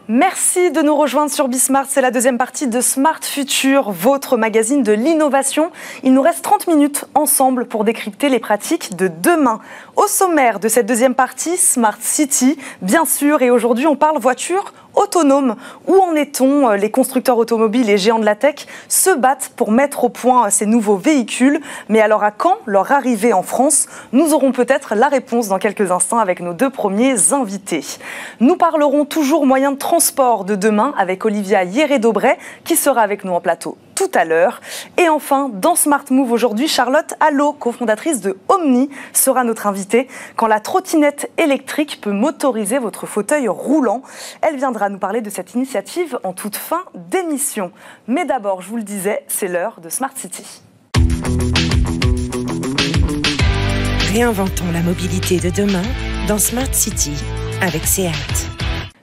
Merci de nous rejoindre sur Bismart. C'est la deuxième partie de Smart Future, votre magazine de l'innovation. Il nous reste 30 minutes ensemble pour décrypter les pratiques de demain. Au sommaire de cette deuxième partie, Smart City, bien sûr. Et aujourd'hui, on parle voiture autonome. Où en est-on? Les constructeurs automobiles et géants de la tech se battent pour mettre au point ces nouveaux véhicules. Mais alors à quand leur arrivée en France? Nous aurons peut-être la réponse dans quelques instants avec nos deux premiers invités. Nous parlerons toujours moyens de transport de demain avec Olivia Hierret-Daubray qui sera avec nous en plateau tout à l'heure. Et enfin, dans Smart Move aujourd'hui, Charlotte Allot, cofondatrice de Omni, sera notre invitée. Quand la trottinette électrique peut motoriser votre fauteuil roulant, elle viendra nous parler de cette initiative en toute fin d'émission. Mais d'abord, je vous le disais, c'est l'heure de Smart City. Réinventons la mobilité de demain dans Smart City avec SEAT.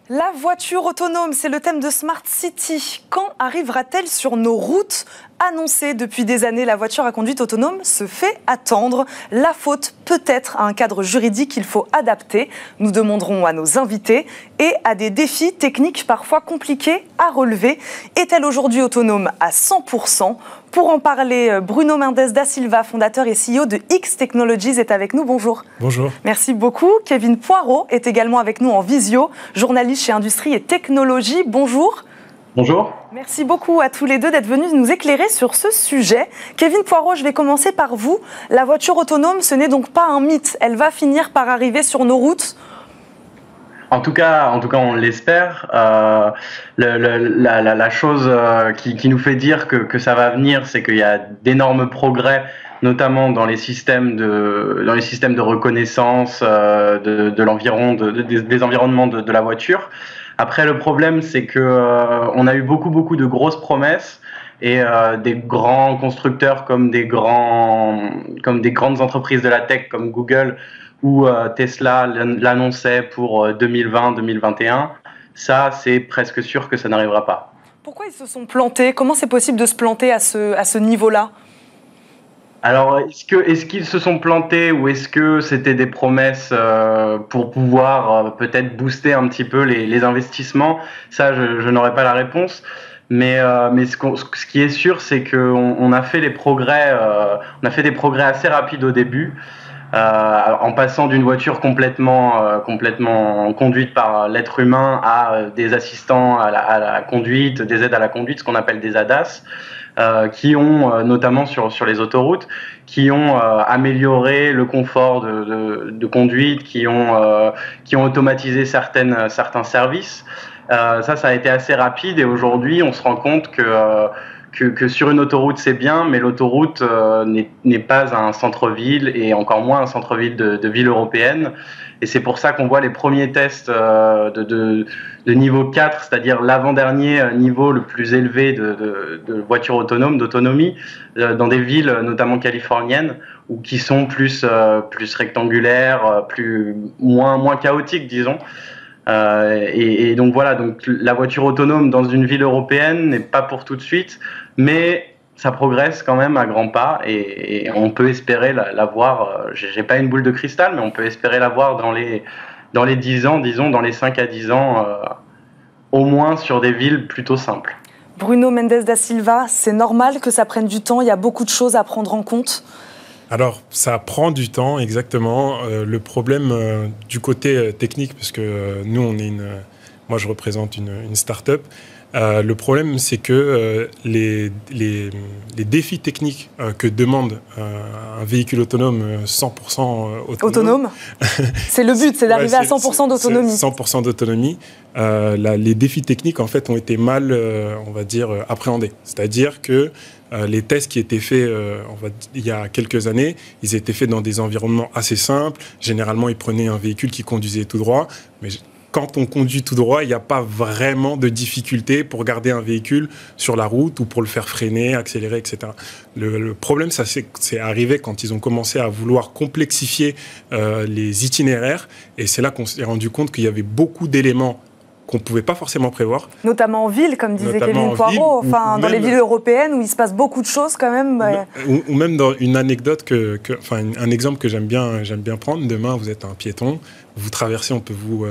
La voiture autonome, c'est le thème de Smart City. Quand arrivera-t-elle sur nos routes? Annoncée depuis des années, la voiture à conduite autonome se fait attendre. La faute peut-être à un cadre juridique qu'il faut adapter. Nous demanderons à nos invités et à des défis techniques parfois compliqués à relever. Est-elle aujourd'hui autonome à 100%? Pour en parler, Bruno Mendes da Silva, fondateur et CEO de X Technologies, est avec nous. Bonjour. Bonjour. Merci beaucoup. Kevin Poirot est également avec nous en visio, journaliste chez Industrie et Technologie. Bonjour. Bonjour. Merci beaucoup à tous les deux d'être venus nous éclairer sur ce sujet. Kevin Poirot, je vais commencer par vous. La voiture autonome, ce n'est donc pas un mythe. Elle va finir par arriver sur nos routes. En tout cas, on l'espère. La chose qui nous fait dire que ça va venir, c'est qu'il y a d'énormes progrès, notamment dans les systèmes de reconnaissance de l'environ, des environnements de la voiture. Après, le problème, c'est que on a eu beaucoup de grosses promesses et des grands constructeurs comme des grandes entreprises de la tech comme Google ou Tesla l'annonçait pour 2020-2021. Ça, c'est presque sûr que ça n'arrivera pas. Pourquoi ils se sont plantés? Comment c'est possible de se planter à ce niveau-là? Alors, est-ce qu'ils se sont plantés ou est-ce que c'était des promesses pour pouvoir peut-être booster un petit peu les investissements? Ça, je n'aurais pas la réponse. Mais ce qui est sûr, c'est qu'on a fait des progrès assez rapides au début, en passant d'une voiture complètement conduite par l'être humain à des assistants à la conduite, des aides à la conduite, ce qu'on appelle des ADAS. Qui ont, notamment sur les autoroutes, qui ont amélioré le confort de conduite, qui ont automatisé certains services. Ça a été assez rapide et aujourd'hui, on se rend compte que sur une autoroute, c'est bien, mais l'autoroute n'est pas un centre-ville et encore moins un centre-ville de ville européenne. Et c'est pour ça qu'on voit les premiers tests de niveau 4, c'est-à-dire l'avant-dernier niveau le plus élevé de voitures autonomes, d'autonomie, dans des villes notamment californiennes, ou qui sont plus rectangulaires, moins chaotiques, disons. Et donc voilà, donc la voiture autonome dans une ville européenne n'est pas pour tout de suite, mais ça progresse quand même à grands pas et on peut espérer la voir. J'ai pas une boule de cristal, mais on peut espérer la voir dans les 10 ans, disons, dans les 5 à 10 ans, au moins sur des villes plutôt simples. Bruno Mendes da Silva, c'est normal que ça prenne du temps, il y a beaucoup de choses à prendre en compte? Alors, ça prend du temps, exactement. Le problème du côté technique, parce que nous, moi, je représente une start-up. Le problème, c'est que les défis techniques que demande un véhicule autonome 100% autonome. C'est le but, c'est d'arriver à 100% d'autonomie. 100% d'autonomie. Les défis techniques, en fait, ont été mal, on va dire, appréhendés. C'est-à-dire que les tests qui étaient faits il y a quelques années, ils étaient faits dans des environnements assez simples. Généralement, ils prenaient un véhicule qui conduisait tout droit. Mais quand on conduit tout droit, il n'y a pas vraiment de difficulté pour garder un véhicule sur la route ou pour le faire freiner, accélérer, etc. Le problème, ça c'est arrivé quand ils ont commencé à vouloir complexifier les itinéraires. Et c'est là qu'on s'est rendu compte qu'il y avait beaucoup d'éléments qu'on ne pouvait pas forcément prévoir. Notamment en ville, comme disait Kevin Poirot, enfin, dans les villes européennes où il se passe beaucoup de choses quand même. Ou même dans une anecdote, un exemple que j'aime bien prendre. Demain, vous êtes un piéton, vous traversez, on peut vous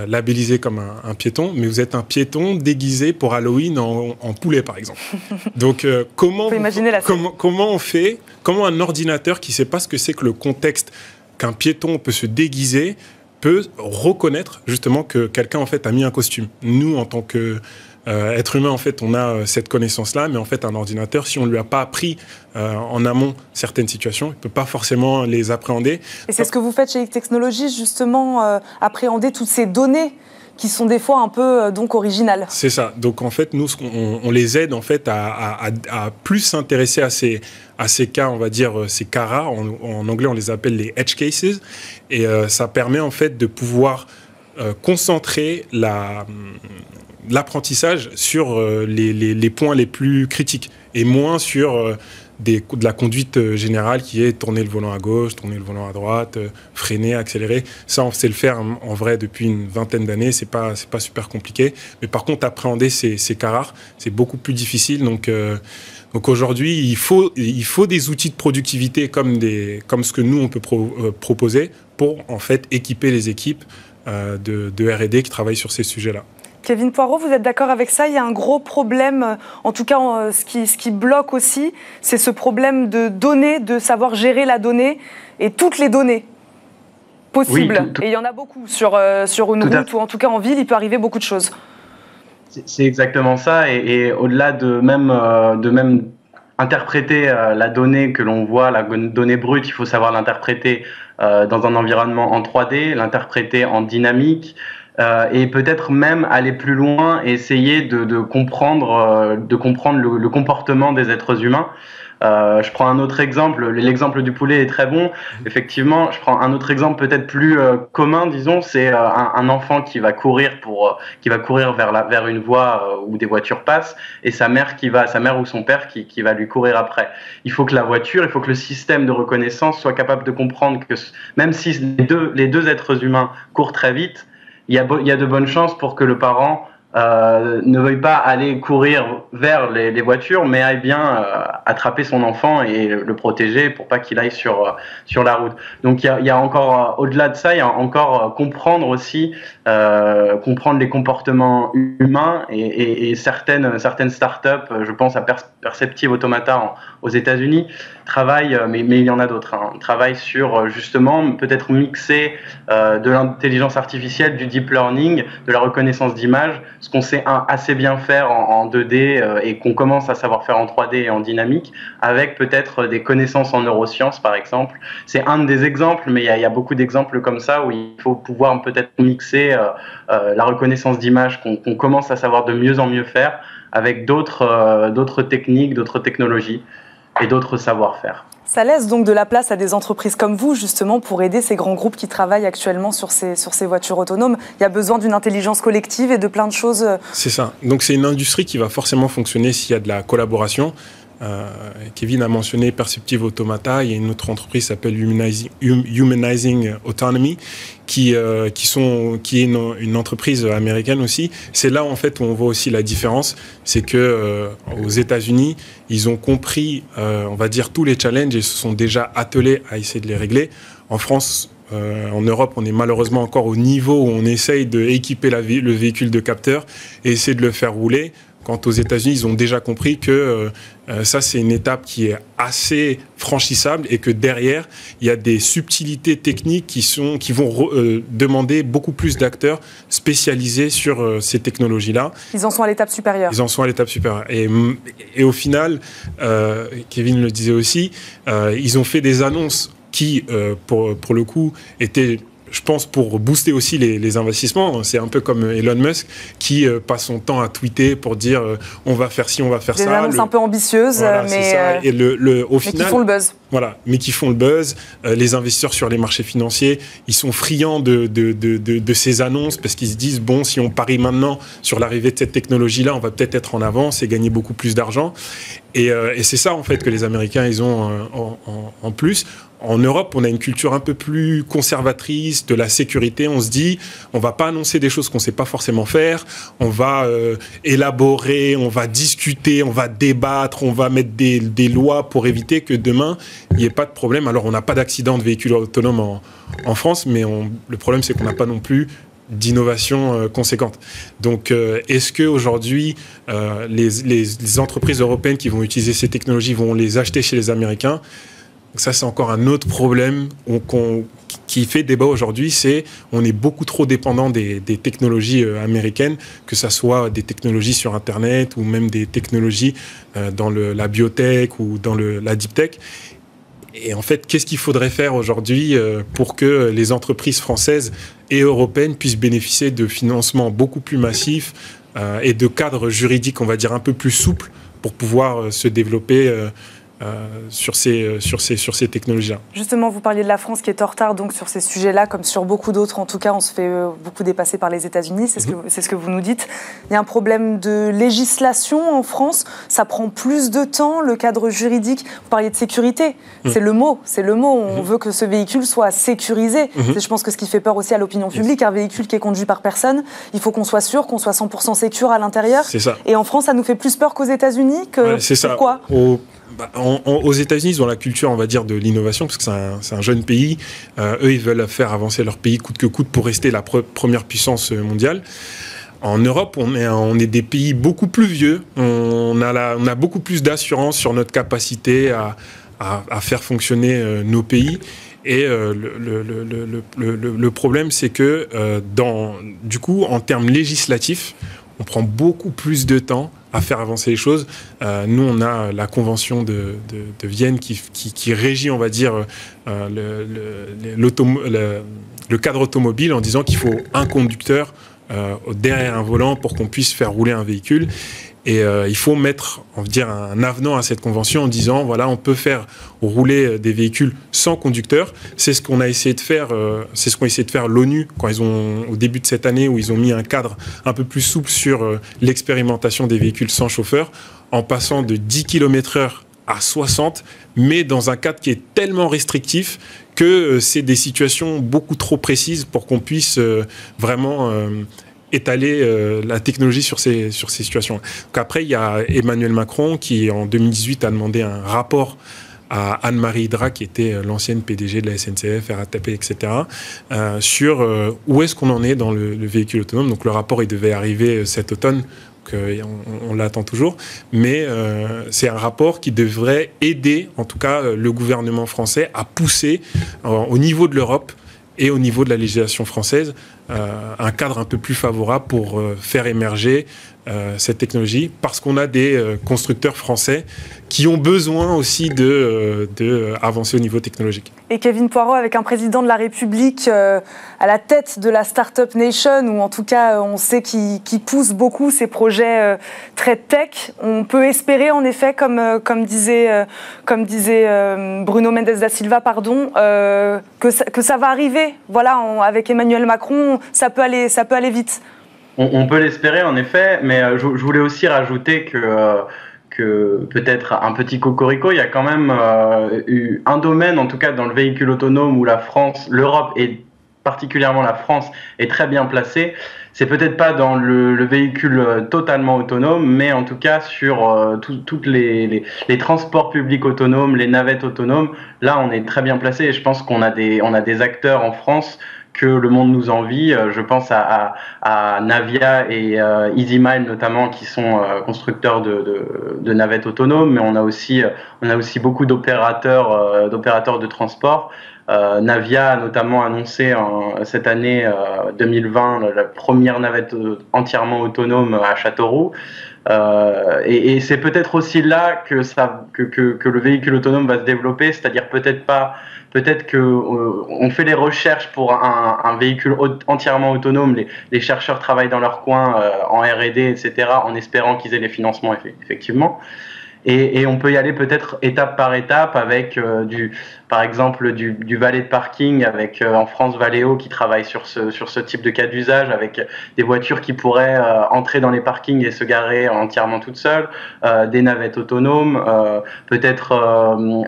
labellisé comme un piéton, mais vous êtes un piéton déguisé pour Halloween en poulet, par exemple. Donc, comment un ordinateur qui ne sait pas ce que c'est que le contexte qu'un piéton peut se déguiser peut reconnaître justement que quelqu'un en fait a mis un costume. Nous, en tant que être humain, en fait, on a cette connaissance-là, mais en fait, un ordinateur, si on ne lui a pas appris en amont certaines situations, il ne peut pas forcément les appréhender. Et c'est ce que vous faites chez X-Technologies, justement, appréhender toutes ces données qui sont des fois un peu donc originales. C'est ça. Donc en fait, nous, on les aide en fait à plus s'intéresser à ces cas, on va dire ces cas rares. En anglais, on les appelle les edge cases, et ça permet en fait de pouvoir concentrer l'apprentissage sur les points les plus critiques et moins sur de la conduite générale qui est tourner le volant à gauche, tourner le volant à droite, freiner, accélérer. Ça, on sait le faire en vrai depuis une vingtaine d'années. C'est pas super compliqué. Mais par contre, appréhender ces cas rares, c'est beaucoup plus difficile. Donc aujourd'hui, il faut des outils de productivité comme ce que nous, on peut proposer pour en fait équiper les équipes de R&D qui travaillent sur ces sujets-là. Kevin Poirot, vous êtes d'accord avec ça? Il y a un gros problème, en tout cas ce qui bloque aussi, c'est ce problème de données, de savoir gérer la donnée et toutes les données possibles. Oui, et il y en a beaucoup sur une route ou en tout cas en ville, il peut arriver beaucoup de choses. C'est exactement ça, et au-delà de même interpréter la donnée que l'on voit, la donnée brute, il faut savoir l'interpréter dans un environnement en 3D, l'interpréter en dynamique, et peut-être même aller plus loin et essayer de comprendre le comportement des êtres humains. Je prends un autre exemple, l'exemple du poulet est très bon. Effectivement, je prends un autre exemple peut-être plus commun, disons, c'est un enfant qui va courir vers une voie où des voitures passent, et sa mère ou son père qui va lui courir après. Il faut que le système de reconnaissance soit capable de comprendre que même si les deux êtres humains courent très vite, il y a de bonnes chances pour que le parent ne veuille pas aller courir vers les voitures, mais aille bien attraper son enfant et le protéger pour pas qu'il aille sur la route. Donc il y a encore, au-delà de ça, il y a encore comprendre aussi, comprendre les comportements humains et certaines startups, je pense à Perceptive Automata aux États-Unis, travaillent, mais il y en a d'autres, travaillent sur justement peut-être mixer de l'intelligence artificielle, du deep learning, de la reconnaissance d'images, ce qu'on sait assez bien faire en 2D et qu'on commence à savoir faire en 3D et en dynamique, avec peut-être des connaissances en neurosciences par exemple. C'est un des exemples, mais il y a beaucoup d'exemples comme ça où il faut pouvoir peut-être mixer la reconnaissance d'images qu'on commence à savoir de mieux en mieux faire avec d'autres techniques, d'autres technologies et d'autres savoir-faire. Ça laisse donc de la place à des entreprises comme vous, justement, pour aider ces grands groupes qui travaillent actuellement sur ces voitures autonomes. Il y a besoin d'une intelligence collective et de plein de choses. C'est ça. Donc c'est une industrie qui va forcément fonctionner s'il y a de la collaboration. Kevin a mentionné Perceptive Automata. Il y a une autre entreprise qui s'appelle Humanizing Autonomy, qui est une entreprise américaine aussi. C'est là en fait où on voit aussi la différence, c'est que aux États-Unis, ils ont compris, on va dire, tous les challenges et se sont déjà attelés à essayer de les régler. En France, en Europe, on est malheureusement encore au niveau où on essaye d'équiper le véhicule de capteur et essayer de le faire rouler. Quant aux États-Unis, ils ont déjà compris que ça, c'est une étape qui est assez franchissable et que derrière, il y a des subtilités techniques qui vont demander beaucoup plus d'acteurs spécialisés sur ces technologies-là. Ils en sont à l'étape supérieure. Ils en sont à l'étape supérieure. Et au final, Kevin le disait aussi, ils ont fait des annonces qui, pour le coup, étaient... Je pense pour booster aussi les investissements. C'est un peu comme Elon Musk qui passe son temps à tweeter pour dire on va faire ci, on va faire ça. Des annonces un peu ambitieuses, voilà, mais, et au final, qui font le buzz. Voilà, mais qui font le buzz. Les investisseurs sur les marchés financiers, ils sont friands de ces annonces parce qu'ils se disent bon, si on parie maintenant sur l'arrivée de cette technologie-là, on va peut-être être en avance et gagner beaucoup plus d'argent. Et c'est ça en fait que les Américains ils ont en plus. En Europe, on a une culture un peu plus conservatrice de la sécurité. On se dit, on va pas annoncer des choses qu'on sait pas forcément faire. On va élaborer, on va discuter, on va débattre, on va mettre des lois pour éviter que demain, il n'y ait pas de problème. Alors, on n'a pas d'accident de véhicule autonome en France, mais le problème, c'est qu'on n'a pas non plus d'innovation conséquente. Donc, est-ce qu'aujourd'hui, les entreprises européennes qui vont utiliser ces technologies vont les acheter chez les Américains? Ça, c'est encore un autre problème qui fait débat aujourd'hui, c'est on est beaucoup trop dépendant des technologies américaines, que ce soit des technologies sur Internet ou même des technologies dans la biotech ou dans la deep tech. Et en fait, qu'est-ce qu'il faudrait faire aujourd'hui pour que les entreprises françaises et européennes puissent bénéficier de financements beaucoup plus massifs et de cadres juridiques, on va dire, un peu plus souples pour pouvoir se développer sur ces technologies-là. Justement, vous parliez de la France qui est en retard donc, sur ces sujets-là, comme sur beaucoup d'autres. En tout cas, on se fait beaucoup dépasser par les États-Unis, c'est ce que vous nous dites. Il y a un problème de législation en France. Ça prend plus de temps, le cadre juridique. Vous parliez de sécurité. C'est le mot. On veut que ce véhicule soit sécurisé. C'est, je pense, que ce qui fait peur aussi à l'opinion publique. Un véhicule qui est conduit par personne, il faut qu'on soit sûr, qu'on soit 100% sécure à l'intérieur. C'est ça. Et en France, ça nous fait plus peur qu'aux États-Unis. Pourquoi ? Aux États-Unis, ils ont la culture, on va dire, de l'innovation, parce que c'est un jeune pays. Eux, ils veulent faire avancer leur pays coûte que coûte pour rester la première puissance mondiale. En Europe, on est des pays beaucoup plus vieux. On a beaucoup plus d'assurance sur notre capacité à faire fonctionner nos pays. Et le problème, c'est que, du coup, en termes législatifs, on prend beaucoup plus de temps à faire avancer les choses. Nous, on a la convention de Vienne qui régit, on va dire, le cadre automobile en disant qu'il faut un conducteur derrière un volant pour qu'on puisse faire rouler un véhicule. Et il faut mettre, on va dire, un avenant à cette convention en disant, voilà, on peut faire rouler des véhicules sans conducteur. C'est ce qu'on a essayé de faire, c'est ce qu'ont essayé de faire l'ONU quand au début de cette année, où ils ont mis un cadre un peu plus souple sur l'expérimentation des véhicules sans chauffeur, en passant de 10 km/h à 60, mais dans un cadre qui est tellement restrictif que c'est des situations beaucoup trop précises pour qu'on puisse vraiment étaler la technologie sur ces situations. Donc après, il y a Emmanuel Macron qui, en 2018, a demandé un rapport à Anne-Marie Hydra, qui était l'ancienne PDG de la SNCF, RATP, etc., sur où est-ce qu'on en est dans le véhicule autonome. Donc le rapport, il devait arriver cet automne. On l'attend toujours, mais c'est un rapport qui devrait aider, en tout cas, le gouvernement français à pousser au niveau de l'Europe et au niveau de la législation française un cadre un peu plus favorable pour faire émerger cette technologie, parce qu'on a des constructeurs français qui ont besoin aussi de avancer au niveau technologique. Et Kevin Poirot, avec un président de la République à la tête de la Startup Nation, ou en tout cas on sait qu'il pousse beaucoup ces projets très tech, on peut espérer en effet, comme disait Bruno Mendes da Silva, que ça va arriver. Voilà, avec Emmanuel Macron, ça peut aller vite. On peut l'espérer en effet, mais je voulais aussi rajouter que peut-être un petit cocorico, il y a quand même eu un domaine, en tout cas dans le véhicule autonome, où l'Europe et particulièrement la France est très bien placée. C'est peut-être pas dans le véhicule totalement autonome, mais en tout cas sur toutes les transports publics autonomes, les navettes autonomes. Là, on est très bien placé, et je pense qu'on a des acteurs en France que le monde nous envie. Je pense à Navia et EasyMile notamment, qui sont constructeurs de navettes autonomes, mais on a aussi beaucoup d'opérateurs de transport. Navia a notamment annoncé cette année 2020 la première navette entièrement autonome à Châteauroux. Et c'est peut-être aussi là que le véhicule autonome va se développer, c'est-à-dire peut-être que on fait les recherches pour un véhicule entièrement autonome. Les chercheurs travaillent dans leur coin en R&D, etc., en espérant qu'ils aient les financements effectivement. Et on peut y aller peut-être étape par étape avec par exemple du valet de parking, avec en France Valeo qui travaille sur ce type de cas d'usage, avec des voitures qui pourraient entrer dans les parkings et se garer entièrement toutes seules, des navettes autonomes, peut-être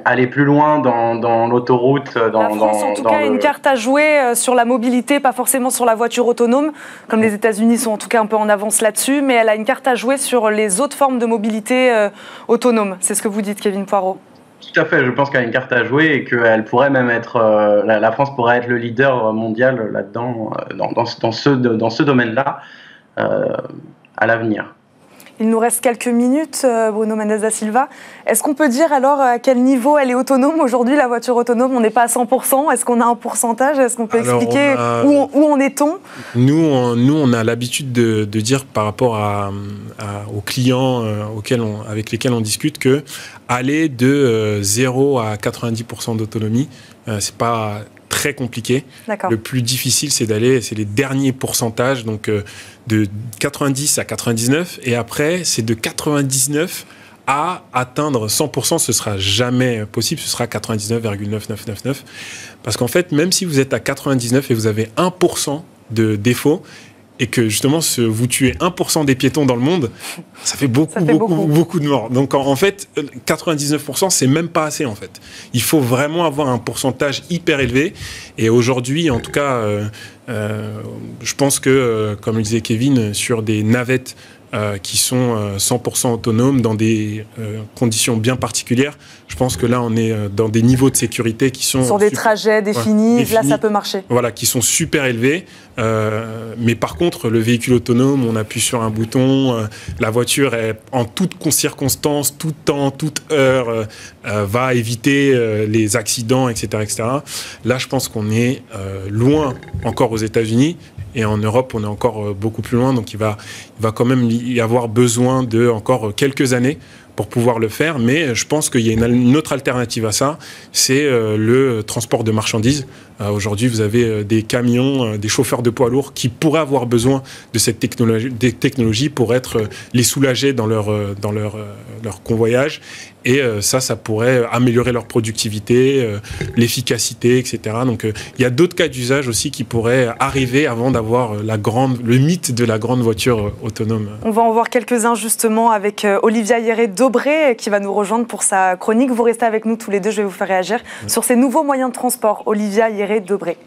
aller plus loin dans l'autoroute. La France, en tout cas, a une carte à jouer sur la mobilité, pas forcément sur la voiture autonome, comme les États-Unis sont en tout cas un peu en avance là-dessus, mais elle a une carte à jouer sur les autres formes de mobilité autonome. C'est ce que vous dites, Kevin Poirot. Tout à fait, je pense qu'elle a une carte à jouer et qu'elle pourrait même être, la France pourrait être le leader mondial là-dedans, dans ce domaine-là, à l'avenir. Il nous reste quelques minutes, Bruno Mendes da Silva. Est-ce qu'on peut dire alors à quel niveau elle est autonome aujourd'hui, la voiture autonome? On n'est pas à 100%. Est-ce qu'on a un pourcentage? Est-ce qu'on peut expliquer où en est-on? Nous, on a l'habitude de dire par rapport aux clients avec lesquels on discute que aller de 0 à 90% d'autonomie, c'est pas très compliqué. Le plus difficile, c'est les derniers pourcentages, donc de 90 à 99, et après, c'est de 99 à atteindre 100%, ce sera jamais possible, ce sera 99,9999, parce qu'en fait, même si vous êtes à 99 et vous avez 1% de défaut, et que justement vous tuez 1% des piétons dans le monde, ça fait beaucoup de morts. Donc en fait, 99%, c'est même pas assez en fait. Il faut vraiment avoir un pourcentage hyper élevé. Et aujourd'hui, en tout cas, je pense que, comme le disait Kevin, sur des navettes qui sont 100% autonomes dans des conditions bien particulières, je pense que là, on est dans des niveaux de sécurité qui sont... Sur des trajets définis, là, ça peut marcher. Voilà, qui sont super élevés. Mais par contre, le véhicule autonome, on appuie sur un bouton, la voiture, en toutes circonstances, tout temps, toute heure, va éviter les accidents, etc., etc. Là, je pense qu'on est loin encore aux États-Unis. Et en Europe, on est encore beaucoup plus loin. Donc, il va quand même y avoir besoin de encore quelques années pour pouvoir le faire. Mais je pense qu'il y a une autre alternative à ça, c'est le transport de marchandises. Aujourd'hui, vous avez des camions, des chauffeurs de poids lourds qui pourraient avoir besoin de cette technologie pour les soulager dans leur convoyage. Et ça pourrait améliorer leur productivité, l'efficacité, etc. Donc, il y a d'autres cas d'usage aussi qui pourraient arriver avant d'avoir le mythe de la grande voiture autonome. On va en voir quelques-uns justement avec Olivia Hierret-Dobré qui va nous rejoindre pour sa chronique. Vous restez avec nous tous les deux, je vais vous faire réagir sur ces nouveaux moyens de transport. Olivia Hierret-Dobré.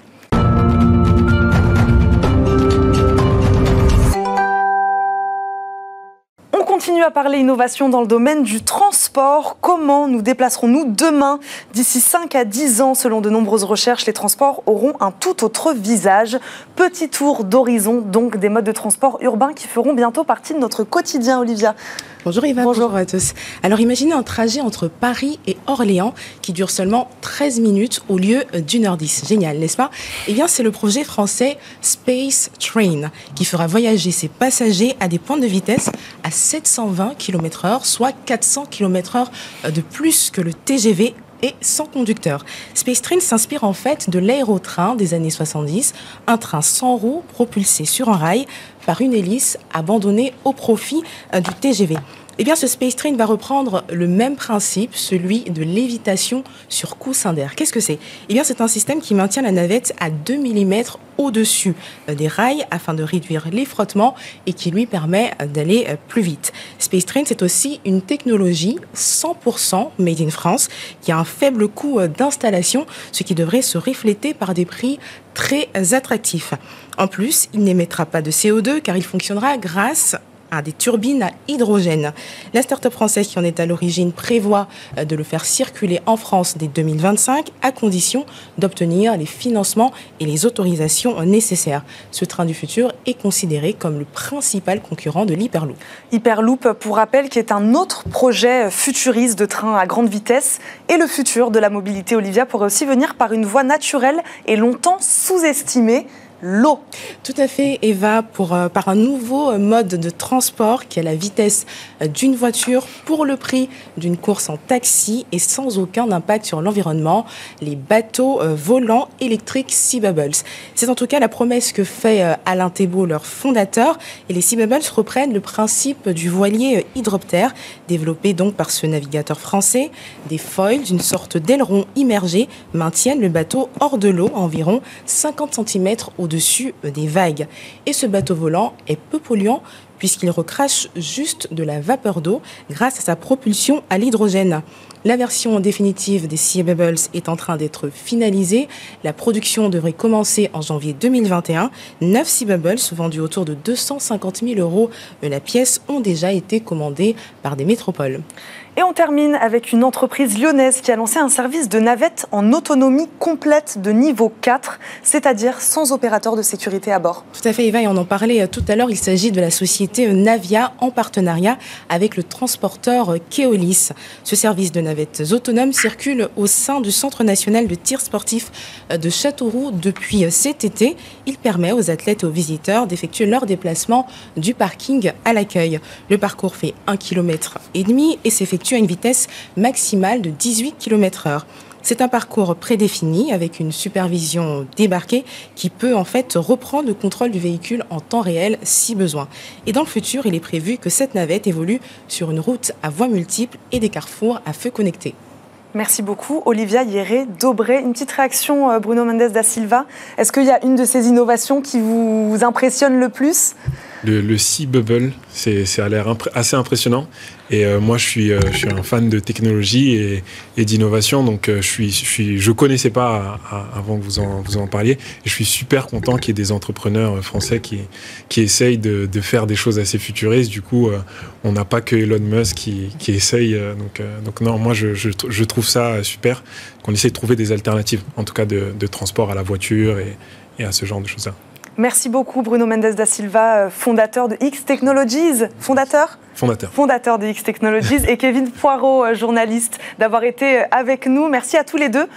On continue à parler innovation dans le domaine du transport. Comment nous déplacerons-nous demain? D'ici 5 à 10 ans, selon de nombreuses recherches, les transports auront un tout autre visage. Petit tour d'horizon, donc, des modes de transport urbains qui feront bientôt partie de notre quotidien, Olivia. Bonjour Eva, bonjour à tous. Alors imaginez un trajet entre Paris et Orléans qui dure seulement 13 minutes au lieu d'1h10. Génial, n'est-ce pas? Eh bien, c'est le projet français Space Train qui fera voyager ses passagers à des pointes de vitesse à 720 km/h, soit 400 km/h de plus que le TGV et sans conducteur. Space Train s'inspire en fait de l'aérotrain des années 70, un train sans roues propulsé sur un rail par une hélice abandonnée au profit du TGV. Eh bien, ce Space Train va reprendre le même principe, celui de lévitation sur coussin d'air. Qu'est-ce que c'est? Eh bien, c'est un système qui maintient la navette à 2 mm au-dessus des rails afin de réduire les frottements et qui lui permet d'aller plus vite. Space Train, c'est aussi une technologie 100% made in France qui a un faible coût d'installation, ce qui devrait se refléter par des prix très attractifs. En plus, il n'émettra pas de CO2 car il fonctionnera grâce à des turbines à hydrogène. La start-up française qui en est à l'origine prévoit de le faire circuler en France dès 2025 à condition d'obtenir les financements et les autorisations nécessaires. Ce train du futur est considéré comme le principal concurrent de l'Hyperloop. Hyperloop, pour rappel, qui est un autre projet futuriste de train à grande vitesse. Et le futur de la mobilité, Olivia, pourrait aussi venir par une voie naturelle et longtemps sous-estimée, l'eau. Tout à fait, Eva, par un nouveau mode de transport qui a la vitesse d'une voiture pour le prix d'une course en taxi et sans aucun impact sur l'environnement, les bateaux volants électriques Sea Bubbles. C'est en tout cas la promesse que fait Alain Thébault, leur fondateur, et les Sea Bubbles reprennent le principe du voilier hydroptère, développé donc par ce navigateur français. Des foils, une sorte d'aileron immergé, maintiennent le bateau hors de l'eau à environ 50 cm au-dessus des vagues. Et ce bateau volant est peu polluant puisqu'il recrache juste de la vapeur d'eau grâce à sa propulsion à l'hydrogène. La version définitive des Sea Bubbles est en train d'être finalisée. La production devrait commencer en janvier 2021. 9 Sea Bubbles, vendus autour de 250 000 € la pièce, ont déjà été commandés par des métropoles. Et on termine avec une entreprise lyonnaise qui a lancé un service de navette en autonomie complète de niveau 4, c'est-à-dire sans opérateur de sécurité à bord. Tout à fait, Eva, et on en parlait tout à l'heure. Il s'agit de la société Navia en partenariat avec le transporteur Keolis. Ce service de navettes autonomes circule au sein du Centre national de tir sportif de Châteauroux depuis cet été. Il permet aux athlètes et aux visiteurs d'effectuer leur déplacement du parking à l'accueil. Le parcours fait 1,5 km et s'effectue à une vitesse maximale de 18 km/h. C'est un parcours prédéfini avec une supervision débarquée qui peut en fait reprendre le contrôle du véhicule en temps réel si besoin. Et dans le futur, il est prévu que cette navette évolue sur une route à voies multiples et des carrefours à feu connecté. Merci beaucoup, Olivia Hierret-Dobré. Une petite réaction, Bruno Mendes da Silva. Est-ce qu'il y a une de ces innovations qui vous impressionne le plus ? Le Sea Bubble, ça a l'air assez impressionnant. Et moi, je suis un fan de technologie et d'innovation, donc je connaissais pas avant que vous en parliez. Et je suis super content qu'il y ait des entrepreneurs français qui essayent de faire des choses assez futuristes. Du coup, on n'a pas que Elon Musk qui essaye. Donc non, moi, je trouve ça super qu'on essaye de trouver des alternatives, en tout cas de transport à la voiture et à ce genre de choses-là. Merci beaucoup Bruno Mendes da Silva, fondateur de X Technologies, fondateur de X Technologies, et Kevin Poirot, journaliste, d'avoir été avec nous. Merci à tous les deux.